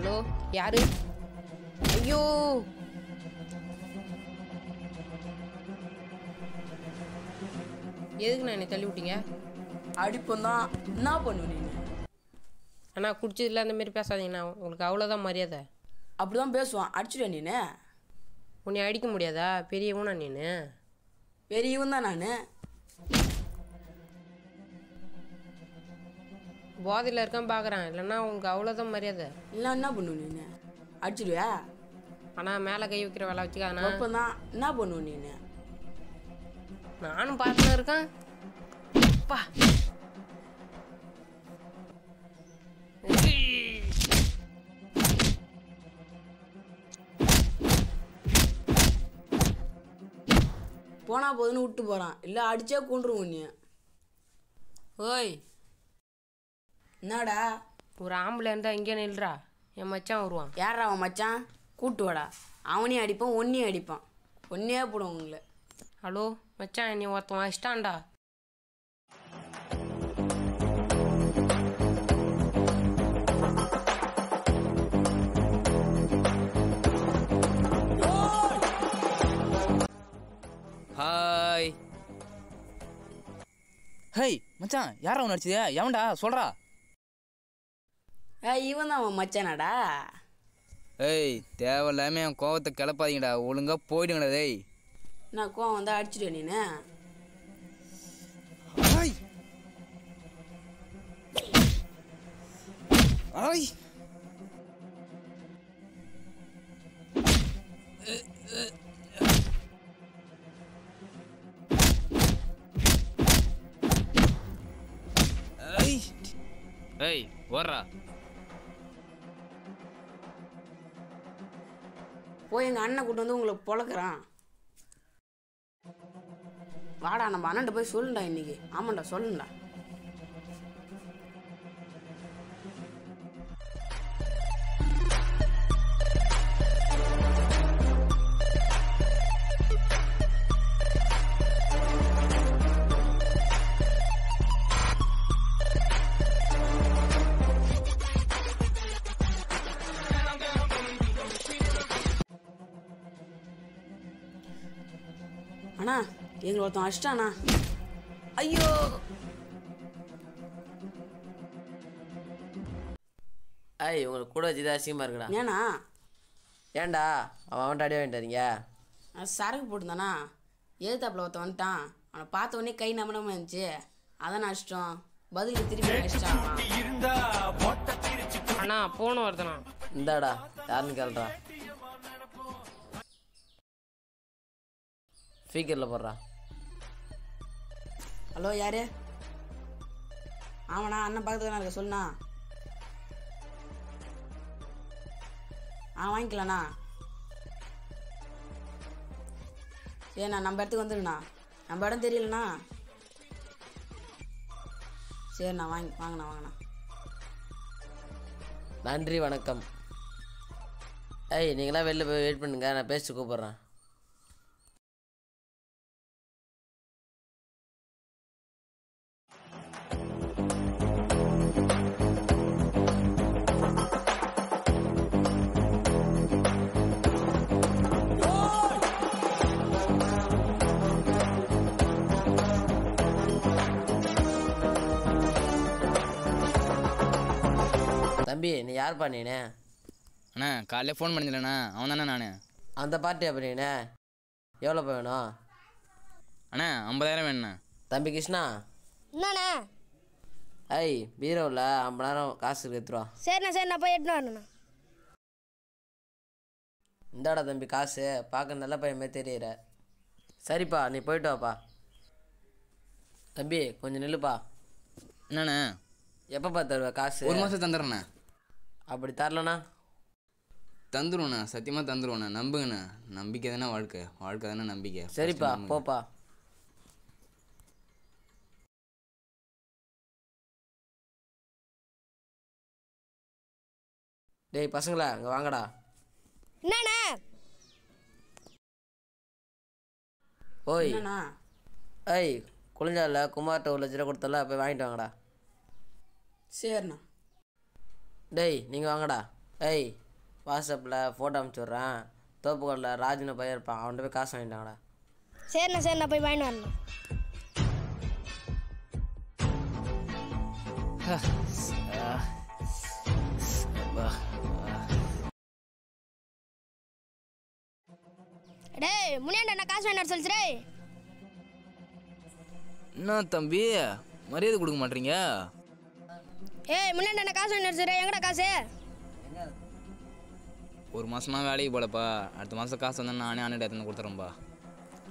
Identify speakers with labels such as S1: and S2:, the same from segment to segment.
S1: Hello யாரு? ஐயோ எதுக்குண்ணா என்னை தள்ளி விட்டீங்க?
S2: அடிப்போம் தான். என்ன பண்ணுவ நீ?
S1: அண்ணா குடிச்சதில்ல அந்த மாதிரி பேசாதீங்கண்ணா, உங்களுக்கு அவ்வளோதான் மரியாதை.
S2: அப்படிதான் பேசுவான். அடிச்சுடுவ நீனு?
S1: உன்னை அடிக்க முடியாதா? பெரியவனா நீனு?
S2: பெரியவன் தான் நான்.
S1: போதையில் இருக்கான் பார்க்குறேன், இல்லைன்னா உங்களுக்கு அவ்வளோதான் மரியாதை.
S2: இல்லை என்ன பண்ணுவ நீனு? அடிச்சுடுவியா?
S1: ஆனால் மேலே கை வைக்கிற வேலை வச்சுக்காதண்ணா.
S2: அப்போதான் என்ன பண்ணுவ நீனு?
S1: நானும் பார்த்துன்னு இருக்கேன். அப்பா
S2: போனா போதுன்னு விட்டு போகிறான். இல்லை அடிச்சே கொண்டுருவோம் நீ.
S1: ஓய்
S2: என்னடா?
S1: ஒரு ஆம்பளை இருந்தால் இங்கே நில்றா, என் மச்சான் வருவான்.
S2: யாரா அவன் மச்சான்? கூட்டு வாடா. அவனையும் அடிப்பான், ஒன்னையும் அடிப்பான். ஒன்னே போடுவோம் உங்களை.
S1: ஹலோ மச்சான், நீ ஒருத்தன் வச்சிட்டான்டா.
S3: ஹாய். ஹேய் மச்சான், யாரா அவன் அடிச்சது? எவன்டா சொல்கிறா?
S2: இவன் தான் அவன் மச்சானாடா.
S3: ஏய் தேவையில்லாம என் கோவத்தை கிளப்பாதீங்கடா, ஒழுங்காக போயிடுங்கடா. டேய்
S2: நான் கோவம் வந்தால் அடிச்சுடுவேன் நீனு?
S3: ஐய் ஐய் ஏய் ஓடுறா.
S2: போய் எங்கள் அண்ணன் கூட்டு வந்து உங்களை பொழக்கிறான். வாடா நம்ம அண்ணன்ட்ட போய் சொல்லுண்டா இன்னைக்கு. ஆமாண்டா சொல்லுண்டா. அண்ணா எங்களை ஒருத்தன் அடிச்சிட்டாண்ணா. ஐயோ
S4: ஐய் உங்களுக்கு கூட வச்சுதான் அசிங்கமாக இருக்குடா.
S2: ஏண்ணா?
S4: ஏன்டா அவன்கிட்ட அடி வாங்கிட்டாருங்க?
S2: சரக்கு போட்டுருந்தானா, எதிர்த்தாப்புல ஒருத்தன் வந்துட்டான். அவனை பார்த்த உடனே கை நம்பனமாக இருந்துச்சு, அதான் அடிச்சிட்டோம். பதிலுக்கு திருப்பி அடிச்சிட்டான்.
S1: அண்ணா போன வருதுண்ணா.
S4: இந்தாடா யாருன்னு கேள்றா. ஸ்பீக்கரில் போடுறா.
S2: ஹலோ யாரு? ஆமாண்ணா அண்ணன் பக்கத்துல தான் இருக்க, சொல்லுண்ணா. வாங்கிக்கலாண்ணா. சரிண்ணா நம்ம இடத்துக்கு வந்துடுண்ணா. நம்ம இடம் தெரியலண்ணா. சரிண்ணா வாங்கண்ணா வாங்கண்ணா.
S4: நன்றி வணக்கம். ஐய் நீங்களாம் வெளில போய் வெயிட் பண்ணுங்க, நான் பேசிட்டு கூப்பிட்றேன். தம்பி நீ யார்ப்பா நீனு?
S3: அண்ணா காலையில் ஃபோன் பண்ணியிருந்தேண்ணா, அவன் தானே நான்.
S4: அந்த பார்ட்டி அப்போ நீனு எவ்வளோப்பா வேணும்?
S3: அண்ணா 50,000 வேணுண்ணா.
S4: தம்பி கிருஷ்ணா.
S5: என்னண்ணா?
S4: ஐய் பீரோவில் 50,000 காசு எடுத்துருவா.
S5: சரிண்ணா போய் எட்டுன்னு வரணுண்ணா.
S4: இந்தாடா தம்பி காசு, பார்க்க நல்ல பையன் மாதிரி தெரியுற. சரிப்பா நீ போயிட்டு வாப்பா. தம்பி கொஞ்சம் நில்லுப்பா.
S3: என்னண்ணா?
S4: எப்பப்பா தருவ காசு?
S3: 1 மாதம் தந்துடுறேண்ணா.
S4: அப்படி தரலண்ணா?
S3: தந்துடுவோண்ணா, சத்தியமாக தந்துடுவோண்ணா, நம்புங்கண்ணா. நம்பிக்கை தானே வாழ்க்கை, வாழ்க்கை தானே நம்பிக்கை.
S4: சரிப்பா போப்பா. டேய் பசங்களா இங்கே வாங்கடா.
S5: என்னண்ணா?
S4: ஓய்
S2: என்னண்ணா?
S4: ஐய் குளிஞ்சால குமார்கிட்ட 1,00,000 கொடுத்தல போய் வாங்கிட்டு வாங்கடா.
S2: சரிண்ணா.
S4: டேய் நீங்கள் வாங்கடா. ஏய் வாட்ஸ்அப்பில் ஃபோட்டோ அனுப்பிச்சுட்றேன். தோப்புக்கோட்டில் ராஜுன்னு பையன் இருப்பான், அவன்கிட்ட போய் காசு வாங்கிட்டாங்கடா.
S5: சரிண்ணா போய் வாங்கிட்டு வரணும். டேய் முனியாண்ட நான் காசு வாங்கிட்டு சொல்லிச்சுரே.
S3: என்ன தம்பி மரியாதை கொடுக்க மாட்டீங்க?
S5: ஏய் முனியாண்ட நான் காசு வாங்கிட்டு சொல்லிச்சுரே. எங்கடா காசு?
S3: ஒரு மாதமா வேலைக்கு போலப்பா. அடுத்த மாதம் காசு வந்தால் நானே அண்ணன் எடுத்துன்னு கொடுத்துறேன்ப்பா.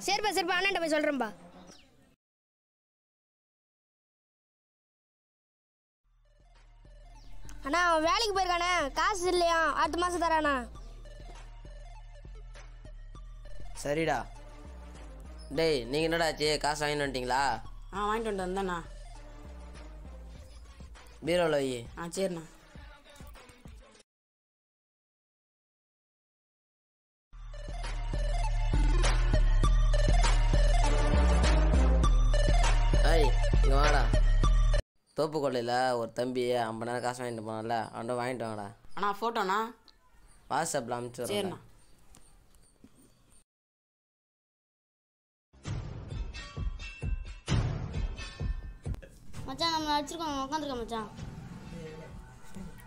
S5: சரிப்பா அண்ணன்ட்ட போய் சொல்கிறேன்ப்பா. அண்ணா அவன் வேலைக்கு போயிருக்கானே, காசு இல்லையா, அடுத்த மாதம் தரானா.
S4: சரிடா. டேய் நீங்கள் என்னடாச்சு, காசு வாங்கிட்டு வந்துட்டீங்களா?
S2: வாங்கிட்டு வந்தேண்ணா.
S4: பீரோவில் வை.
S2: சரிண்ணா.
S4: ஏய் இங்கே வாடா. தோப்புக்கொள்ளையில் ஒரு தம்பி 50,000 காசு வாங்கிட்டு போனான்ல, அவன்கிட்ட வாங்கிட்டு வாங்கடா.
S2: அண்ணா ஃபோட்டோண்ணா.
S4: வாட்ஸ்அப்பில் அனுப்பிச்சு
S2: சரிண்ணா.
S5: மச்சான் நம்ம அடிச்சிருக்கோம், உட்காந்துருக்கோம் மச்சான்.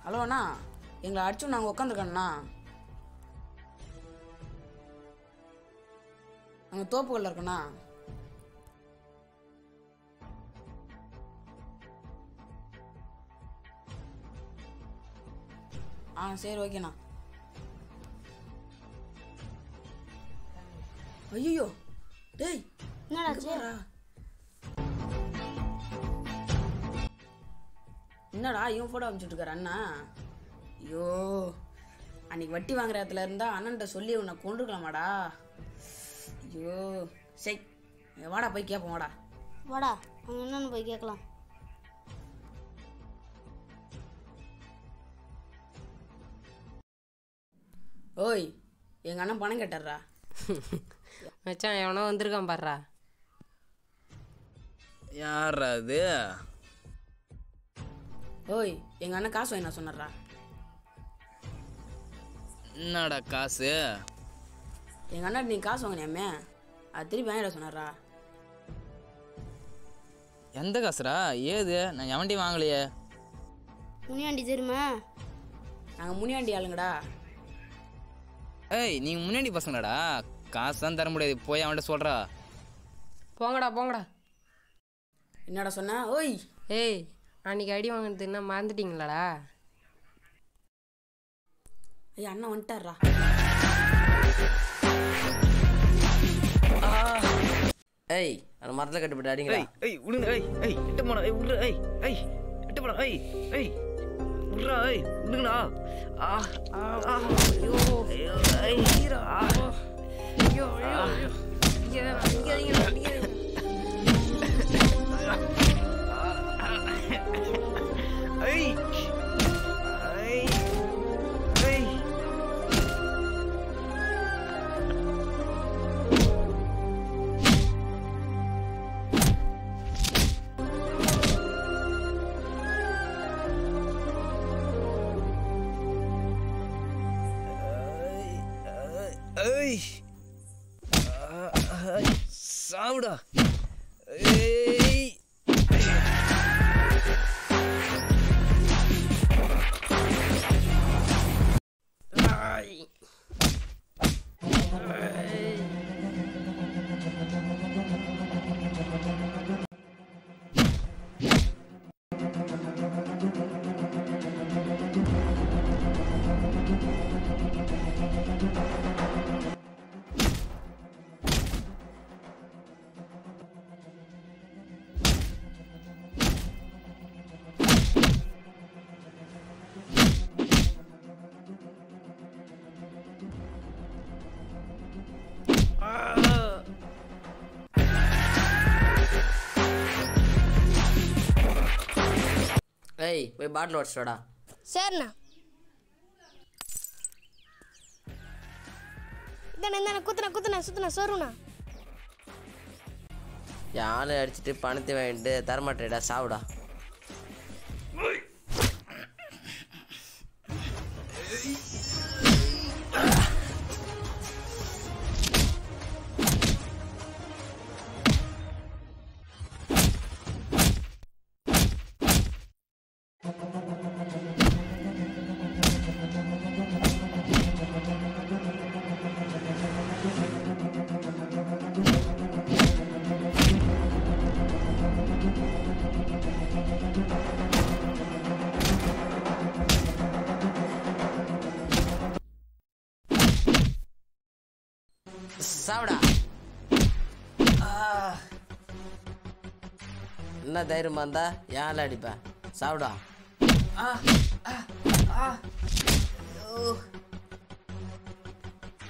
S2: ஹலோ அண்ணா, எங்களை அடிச்சு நாங்கள் உட்காந்துருக்கோண்ணா. நாங்கள் தோப்புகளில் இருக்கோண்ணா. சரி ஓகேண்ணா. ஐயோ டேய்
S5: என்னடாச்சு?
S2: என்னடா இவன் ஃபோட்டோ அனுப்பிச்சுட்ருக்காரு அண்ணா? ஐயோ அன்னைக்கு வட்டி வாங்குற இடத்துல இருந்தா அண்ணன்ட்ட சொல்லி உன்னை கொண்டுருக்கலாமாடா? ஐயோ சரி வாடா போய் கேட்போம்.
S5: வாடா அவங்க என்னன்னு போய் கேட்கலாம்.
S2: ஓய் எங்கள் அண்ணன் பணம் கேட்டார்றா.
S1: மச்சான் எவனோ வந்திருக்கான் பாடுறா.
S3: யாரா அது?
S2: ஓய் எங்கள் அண்ணன் காசு வாங்கி நான் சொன்னார்றா.
S3: என்னடா காசு?
S2: எங்கள் அண்ணன் நீ காசு வாங்கினியாமே, அது திருப்பி வாங்கிட சொன்னார்றா.
S3: எந்த காசுடா? ஏது? நான் எவன்டி வாங்கலையே.
S5: முனியாண்டி தெரியுமா?
S2: நாங்கள் முனியாண்டி ஆளுங்கடா.
S3: ஏய் நீங்கள் முன்னாடி பசங்களாடா, காசு தான் தர முடியாது, போய் அவன்கிட்ட சொல்கிறா.
S1: போங்கடா.
S2: என்னடா சொன்ன? ஓய்
S1: ஏய் அன்னைக்கு அடி வாங்கினது என்ன மறந்துட்டீங்களாடா?
S2: ஐயா அண்ணன் வந்துட்டார்றா.
S4: ஏய் அந்த மரத்தில் கட்டுப்பட்டு அடிங்களா.
S3: ஏய் விடுங்க. ஏய் எட்ட போனா. ஏய் விடுற. ஏய் எட்ட போனா. ஏய் விடுறா. விடுங்கண்ணா. ஐயோ ஐயோ சாவுடா.
S4: ஏய் போய் பாட்டில் உடச்சிடா.
S5: சரிண்ணா. இந்தாண்ணா குத்துனா சோறுண்ணா.
S4: யானை அடிச்சுட்டு பணத்தை வாங்கிட்டு தரமாட்டேடா, சாவுடா. சாப்பிடா. என்ன தைரியமா இருந்தா ஏன் அடிப்பேன்? சாப்பிடா.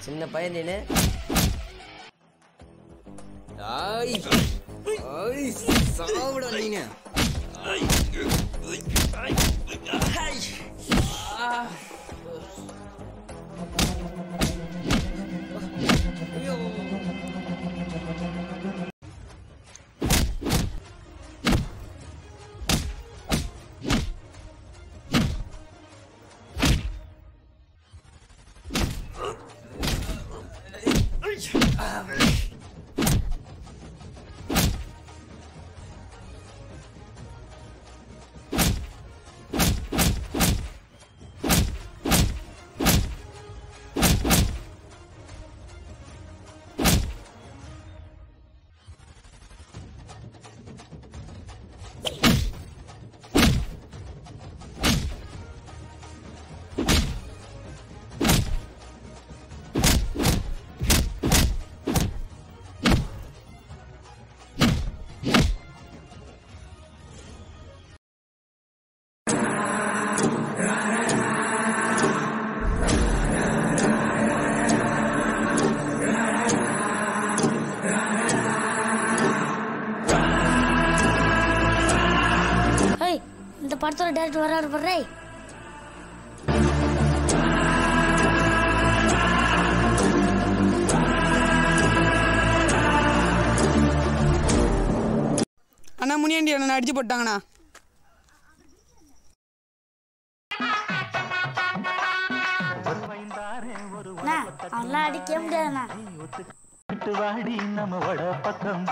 S4: சின்ன பையன் நீனு.
S3: சாப்பிட நீங்க.
S5: இந்த படத்தோட டேரக்டர் வராரு பாரு.
S2: அண்ணா முனியாண்டி அண்ணன் அடிச்சு போட்டாங்கண்ணா.
S5: அவன்லாம் அடிக்க முடியாதுண்ணா.
S6: வாடி நம்ம வட பக்கம்